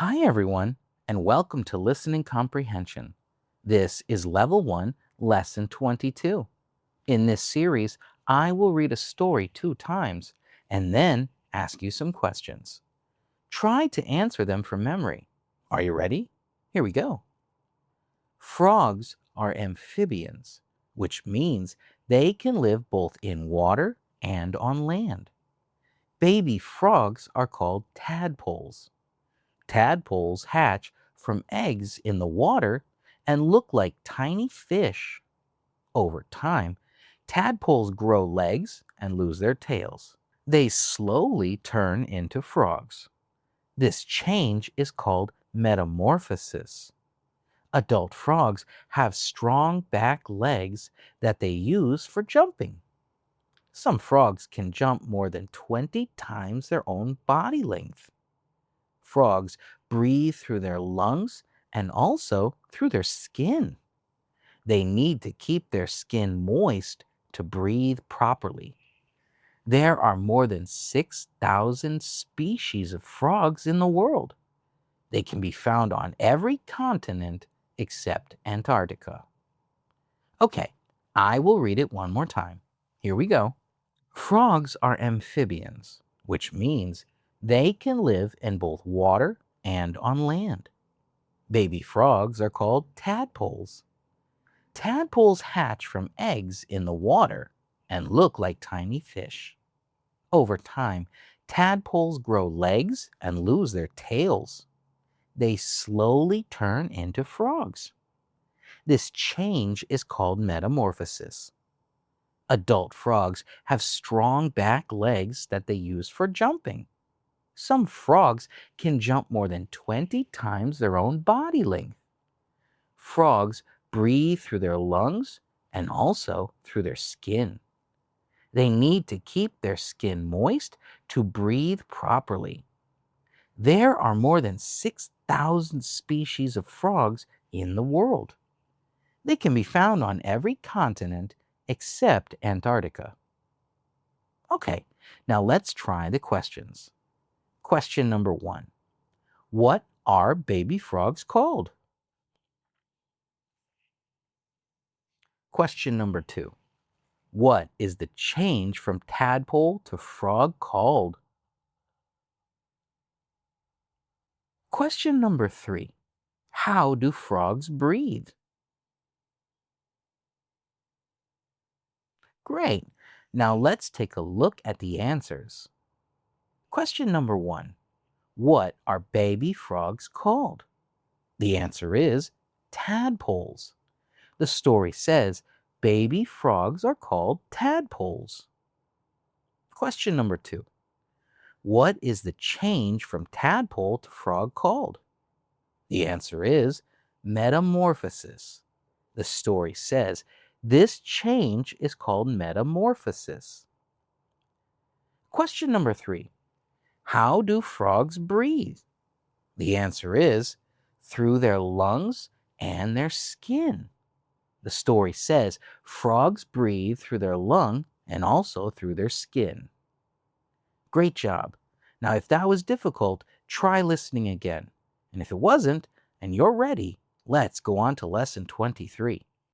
Hi, everyone, and welcome to Listening Comprehension. This is Level 1, Lesson 22. In this series, I will read a story 2 times and then ask you some questions. Try to answer them from memory. Are you ready? Here we go. Frogs are amphibians, which means they can live both in water and on land. Baby frogs are called tadpoles. Tadpoles hatch from eggs in the water and look like tiny fish. Over time, tadpoles grow legs and lose their tails. They slowly turn into frogs. This change is called metamorphosis. Adult frogs have strong back legs that they use for jumping. Some frogs can jump more than 20 times their own body length. Frogs breathe through their lungs and also through their skin. They need to keep their skin moist to breathe properly. There are more than 6,000 species of frogs in the world. They can be found on every continent except Antarctica. Okay, I will read it one more time. Here we go. Frogs are amphibians, which means they can live in both water and on land. Baby frogs are called tadpoles. Tadpoles hatch from eggs in the water and look like tiny fish. Over time, tadpoles grow legs and lose their tails. They slowly turn into frogs. This change is called metamorphosis. Adult frogs have strong back legs that they use for jumping. Some frogs can jump more than 20 times their own body length. Frogs breathe through their lungs and also through their skin. They need to keep their skin moist to breathe properly. There are more than 6,000 species of frogs in the world. They can be found on every continent except Antarctica. Okay, now let's try the questions. Question number 1. What are baby frogs called? Question number 2. What is the change from tadpole to frog called? Question number 3. How do frogs breathe? Great. Now let's take a look at the answers. Question number 1. What are baby frogs called? The answer is tadpoles. The story says baby frogs are called tadpoles. Question number 2. What is the change from tadpole to frog called? The answer is metamorphosis. The story says this change is called metamorphosis. Question number 3. How do frogs breathe? The answer is through their lungs and their skin. The story says frogs breathe through their lung and also through their skin. Great job. Now, if that was difficult, try listening again. And if it wasn't, and you're ready, let's go on to lesson 23.